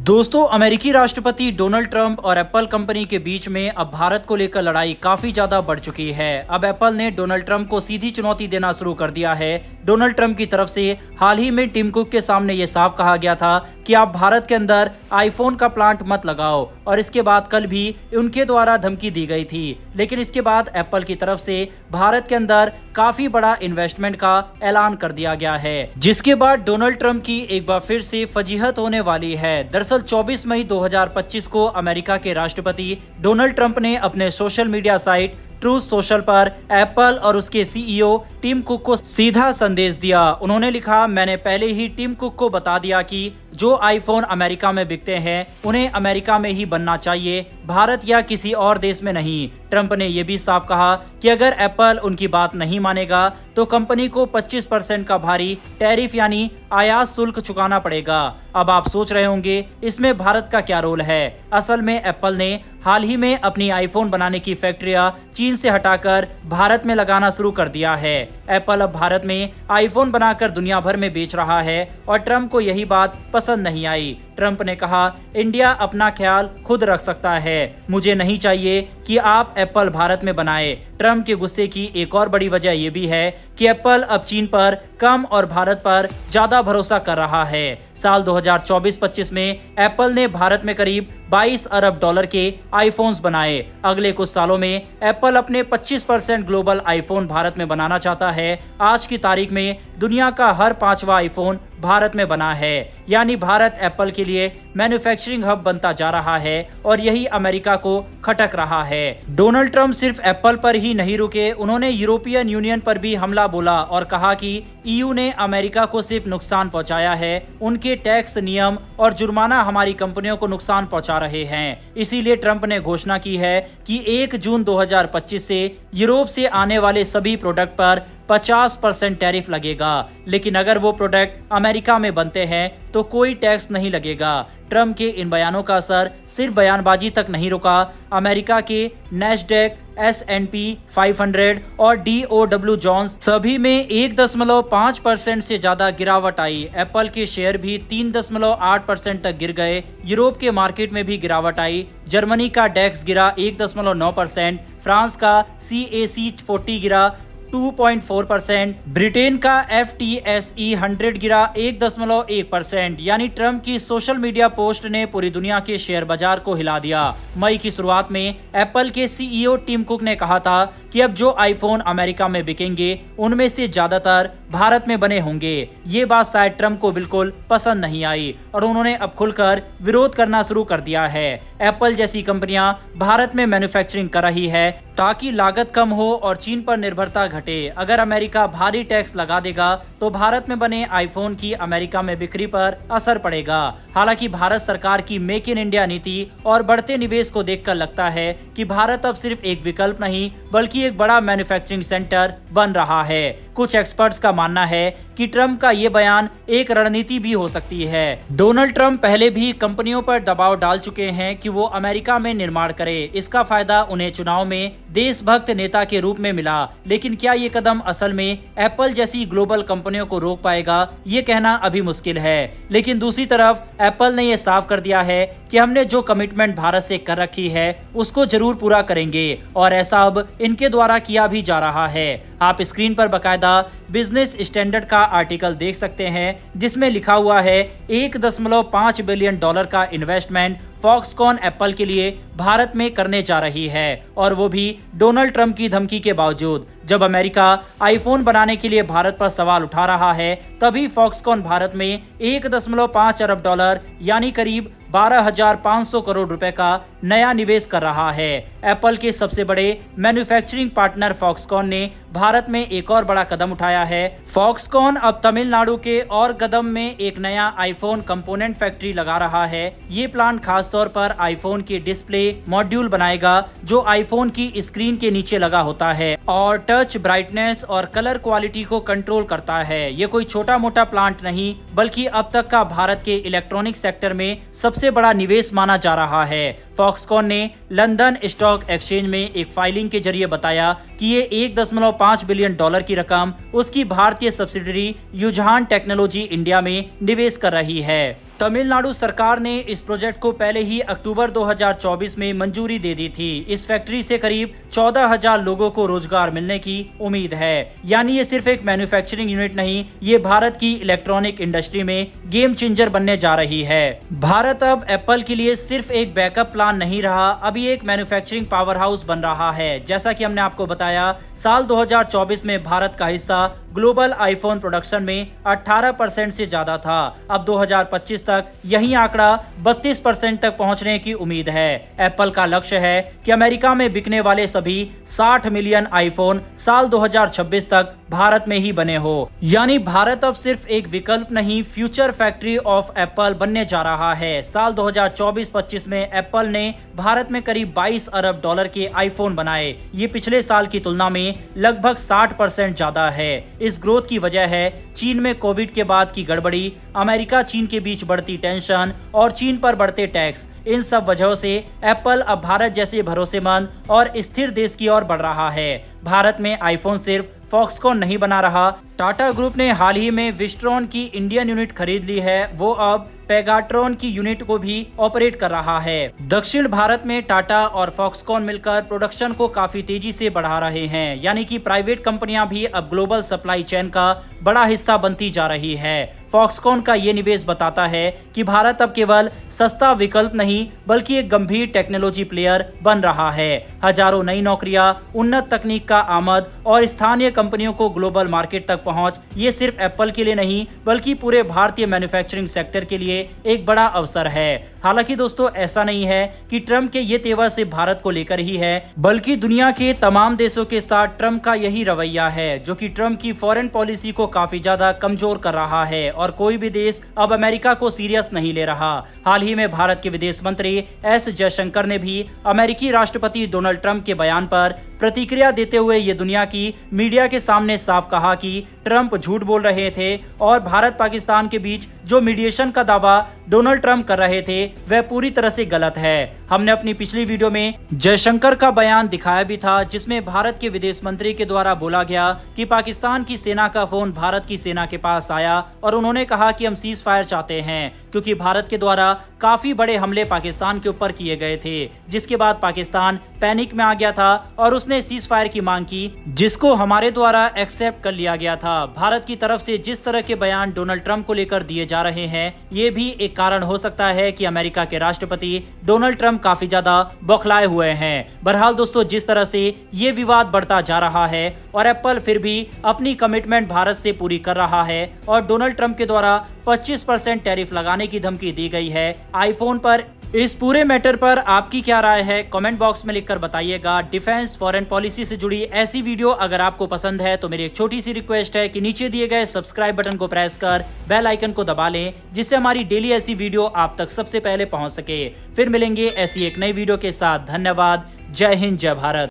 दोस्तों, अमेरिकी राष्ट्रपति डोनाल्ड ट्रंप और एप्पल कंपनी के बीच में अब भारत को लेकर लड़ाई काफी ज्यादा बढ़ चुकी है। अब एप्पल ने डोनाल्ड ट्रंप को सीधी चुनौती देना शुरू कर दिया है। डोनाल्ड ट्रंप की तरफ से हाल ही में टिम कुक के सामने ये साफ कहा गया था कि आप भारत के अंदर आईफोन का प्लांट मत लगाओ, और इसके बाद कल भी उनके द्वारा धमकी दी गई थी। लेकिन इसके बाद एप्पल की तरफ से भारत के अंदर काफी बड़ा इन्वेस्टमेंट का ऐलान कर दिया गया है, जिसके बाद डोनाल्ड ट्रंप की एक बार फिर से फजीहत होने वाली है। दरअसल 24 मई 2025 को अमेरिका के राष्ट्रपति डोनाल्ड ट्रंप ने अपने social media site truth social पर एप्पल और उसके सीईओ टिम कुक को सीधा संदेश दिया। उन्होंने लिखा, मैंने पहले ही टिम कुक को बता दिया कि जो आईफोन अमेरिका में बिकते हैं उन्हें अमेरिका में ही बनना चाहिए, भारत या किसी और देश में नहीं। ट्रंप ने यह भी साफ कहा कि अगर एप्पल उनकी बात नहीं मानेगा तो कंपनी को 25% का भारी टैरिफ यानी आयात शुल्क चुकाना पड़ेगा। अब आप सोच रहे होंगे इसमें भारत का क्या रोल है। असल में एप्पल ने हाल ही में अपनी आईफोन बनाने की फैक्ट्रियां चीन से हटाकर भारत में लगाना शुरू कर दिया है। एप्पल अब भारत में आईफोन बनाकर दुनिया भर में बेच रहा है और ट्रंप को यही बात पसंद नहीं आई। ट्रंप ने कहा, इंडिया अपना ख्याल खुद रख सकता है, मुझे नहीं चाहिए कि आप एप्पल भारत में बनाए। ट्रंप के गुस्से की एक और बड़ी वजह यह भी है कि एप्पल अब चीन पर कम और भारत पर ज्यादा भरोसा कर रहा है। साल 2024-25 में एप्पल ने भारत में करीब 22 अरब डॉलर के आईफोन्स बनाए। अगले कुछ सालों में एप्पल अपने 25% ग्लोबल आईफोन भारत में बनाना चाहता है। आज की तारीख में दुनिया का हर 5वां आईफोन भारत में बना है, यानी भारत एप्पल के लिए मैन्युफैक्चरिंग हब बनता जा रहा है और यही अमेरिका को खटक रहा है। डोनाल्ड ट्रंप सिर्फ एप्पल पर ही नहीं रुके, उन्होंने यूरोपियन यूनियन पर भी हमला बोला और कहा कि ईयू ने अमेरिका को सिर्फ नुकसान पहुंचाया है, उनके टैक्स नियम और जुर्माना हमारी कंपनियों को नुकसान पहुंचा रहे हैं। इसीलिए ट्रंप ने घोषणा की है कि 1 जून 2025 से यूरोप से आने वाले सभी प्रोडक्ट पर 50% टैरिफ लगेगा, लेकिन अगर वो प्रोडक्ट अमेरिका में बनते हैं तो कोई टैक्स नहीं लगेगा। ट्रंप के इन बयानों का असर सिर्फ बयानबाजी तक नहीं रुका। अमेरिका के नैस्डैक, S&P 500 और DOW जोन्स सभी में 1.5% से ज्यादा गिरावट आई। एप्पल के शेयर भी 3.8% तक गिर गए। यूरोप के मार्केट में भी गिरावट आई। जर्मनी का डेक्स गिरा 1.9%, फ्रांस का CAC 40 गिरा 2.4%, ब्रिटेन का FTSE 100 गिरा 1.1%। यानी ट्रंप की सोशल मीडिया पोस्ट ने पूरी दुनिया के शेयर बाजार को हिला दिया। मई की शुरुआत में एप्पल के सीईओ टिम कुक ने कहा था कि अब जो आईफोन अमेरिका में बिकेंगे उनमें से ज्यादातर भारत में बने होंगे। ये बात शायद ट्रंप को बिल्कुल पसंद नहीं आई और उन्होंने अब खुलकर विरोध करना शुरू कर दिया है। एप्पल जैसी कंपनियां भारत में मैन्युफैक्चरिंग कर रही है ताकि लागत कम हो और चीन पर निर्भरता घटे। अगर अमेरिका भारी टैक्स लगा देगा तो भारत में बने आईफोन की अमेरिका में बिक्री पर असर पड़ेगा। हालांकि भारत सरकार की मेक इन इंडिया नीति और बढ़ते निवेश को देखकर लगता है कि भारत अब सिर्फ एक विकल्प नहीं बल्कि एक बड़ा मैन्युफैक्चरिंग सेंटर बन रहा है। कुछ एक्सपर्ट्स का मानना है कि ट्रंप का ये बयान एक रणनीति भी हो सकती है। डोनाल्ड ट्रंप पहले भी कंपनियों पर दबाव डाल चुके हैं कि वो अमेरिका में निर्माण करे। इसका फायदा उन्हें चुनाव में देशभक्त नेता के रूप में मिला। लेकिन क्या ये कदम असल में एप्पल जैसी ग्लोबल कंपनियों को रोक पाएगा, ये कहना अभी मुश्किल है। लेकिन दूसरी तरफ एप्पल ने यह साफ कर दिया है कि हमने जो कमिटमेंट भारत से कर रखी है उसको जरूर पूरा करेंगे और ऐसा अब इनके द्वारा किया भी जा रहा है। आप स्क्रीन पर बकायदा बिजनेस स्टैंडर्ड का आर्टिकल देख सकते हैं जिसमें लिखा हुआ है 1.5 बिलियन डॉलर का इन्वेस्टमेंट फॉक्सकॉन एप्पल के लिए भारत में करने जा रही है, और वो भी डोनाल्ड ट्रंप की धमकी के बावजूद। जब अमेरिका आईफोन बनाने के लिए भारत पर सवाल उठा रहा है तभी फॉक्सकॉन भारत में 1.5 अरब डॉलर यानी करीब 12,500 करोड़ रुपए का नया निवेश कर रहा है। एप्पल के सबसे बड़े मैन्युफैक्चरिंग पार्टनर फॉक्सकॉन ने भारत में एक और बड़ा कदम उठाया है। फॉक्सकॉन अब तमिलनाडु के और गदम में एक नया आईफोन कंपोनेंट फैक्ट्री लगा रहा है। ये प्लांट खासतौर पर आईफोन की डिस्प्ले मॉड्यूल बनाएगा जो आईफोन की स्क्रीन के नीचे लगा होता है और टच ब्राइटनेस और कलर क्वालिटी को कंट्रोल करता है। ये कोई छोटा मोटा प्लांट नहीं बल्कि अब तक का भारत के इलेक्ट्रॉनिक सेक्टर में सबसे बड़ा निवेश माना जा रहा है। फॉक्सकॉन ने लंदन स्टॉक एक्सचेंज में एक फाइलिंग के जरिए बताया कि ये 1.5 बिलियन डॉलर की रकम उसकी भारतीय सब्सिडरी युझान टेक्नोलॉजी इंडिया में निवेश कर रही है। तमिलनाडु सरकार ने इस प्रोजेक्ट को पहले ही अक्टूबर 2024 में मंजूरी दे दी थी। इस फैक्ट्री से करीब 14,000 लोगों को रोजगार मिलने की उम्मीद है। यानी ये सिर्फ एक मैन्युफैक्चरिंग यूनिट नहीं, ये भारत की इलेक्ट्रॉनिक इंडस्ट्री में गेम चेंजर बनने जा रही है। भारत अब एप्पल के लिए सिर्फ एक बैकअप प्लान नहीं रहा, अभी एक मैन्युफैक्चरिंग पावर हाउस बन रहा है। जैसा कि हमने आपको बताया, साल 2024 में भारत का हिस्सा ग्लोबल आईफोन प्रोडक्शन में 18% से ज्यादा था। अब 2025 तक यही आंकड़ा 32% तक पहुंचने की उम्मीद है। एप्पल का लक्ष्य है कि अमेरिका में बिकने वाले सभी 60 मिलियन आईफोन साल 2026 तक भारत में ही बने हो। यानी भारत अब सिर्फ एक विकल्प नहीं, फ्यूचर फैक्ट्री ऑफ एप्पल बनने जा रहा है। साल 2024-25 में एप्पल ने भारत में करीब 22 अरब डॉलर के आईफोन बनाए। ये पिछले साल की तुलना में लगभग 60% ज्यादा है। इस ग्रोथ की वजह है चीन में कोविड के बाद की गड़बड़ी, अमेरिका चीन के बीच बढ़ती टेंशन और चीन पर बढ़ते टैक्स। इन सब वजहों से एप्पल अब भारत जैसे भरोसेमंद और स्थिर देश की ओर बढ़ रहा है। भारत में आईफोन सिर्फ फॉक्सकॉन नहीं बना रहा, टाटा ग्रुप ने हाल ही में विस्ट्रॉन की इंडियन यूनिट खरीद ली है। वो अब पेगाट्रॉन की यूनिट को भी ऑपरेट कर रहा है। दक्षिण भारत में टाटा और फॉक्सकॉन मिलकर प्रोडक्शन को काफी तेजी से बढ़ा रहे हैं। यानी कि प्राइवेट कंपनियां भी अब ग्लोबल सप्लाई चेन का बड़ा हिस्सा बनती जा रही है। फॉक्सकॉन का ये निवेश बताता है कि भारत अब केवल सस्ता विकल्प नहीं बल्कि एक गंभीर टेक्नोलॉजी प्लेयर बन रहा है। हजारों नई नौकरियां, उन्नत तकनीक का आमद और स्थानीय कंपनियों को ग्लोबल मार्केट तक पहुंच, ये सिर्फ एप्पल के लिए नहीं बल्कि पूरे भारतीय मैन्युफैक्चरिंग सेक्टर के लिए एक बड़ा अवसर है। हालांकि दोस्तों, ऐसा नहीं है कि ट्रम्प के ये तेवर सिर्फ भारत को लेकर ही है, बल्कि दुनिया के तमाम देशों के साथ ट्रम्प का यही रवैया है, जो कि ट्रम्प की फॉरेन पॉलिसी को काफी ज्यादा कमजोर कर रहा है और कोई भी देश अब अमेरिका को सीरियस नहीं ले रहा। हाल ही में भारत के विदेश मंत्री एस जयशंकर ने भी अमेरिकी राष्ट्रपति डोनाल्ड ट्रम्प के बयान पर प्रतिक्रिया देते हुए ये दुनिया की मीडिया के सामने साफ कहा कि ट्रम्प झूठ बोल रहे थे और भारत पाकिस्तान के बीच जो मीडिएशन का दावा डोनाल्ड ट्रम्प कर रहे थे वह पूरी तरह से गलत है। हमने अपनी पिछली वीडियो में जयशंकर का बयान दिखाया भी था, जिसमें भारत के विदेश मंत्री के द्वारा बोला गया कि पाकिस्तान की सेना का फोन भारत की सेना के पास आया और उन्होंने कहा कि हम सीज फायर चाहते हैं, क्योंकि भारत के द्वारा काफी बड़े हमले पाकिस्तान के ऊपर किए गए थे, जिसके बाद पाकिस्तान पैनिक में आ गया था और उसने सीज फायर की मांग की, जिसको हमारे द्वारा एक्सेप्ट कर लिया गया था। भारत की तरफ से जिस तरह के बयान डोनाल्ड ट्रम्प को लेकर दिए जा रहे हैं, ये भी एक कारण हो सकता है कि अमेरिका के राष्ट्रपति डोनाल्ड ट्रम्प काफी ज्यादा बौखलाए हुए हैं। बहरहाल दोस्तों, जिस तरह से ये विवाद बढ़ता जा रहा है और एप्पल फिर भी अपनी कमिटमेंट भारत से पूरी कर रहा है और डोनाल्ड ट्रम्प के द्वारा 25% टैरिफ लगाने की धमकी दी गई है आईफोन पर, इस पूरे मैटर पर आपकी क्या राय है कमेंट बॉक्स में लिखकर बताइएगा। डिफेंस फॉरेन पॉलिसी से जुड़ी ऐसी वीडियो अगर आपको पसंद है तो मेरी एक छोटी सी रिक्वेस्ट है कि नीचे दिए गए सब्सक्राइब बटन को प्रेस कर बेल आइकन को दबा लें, जिससे हमारी डेली ऐसी वीडियो आप तक सबसे पहले पहुंच सके। फिर मिलेंगे ऐसी एक नई वीडियो के साथ। धन्यवाद। जय हिंद, जय भारत।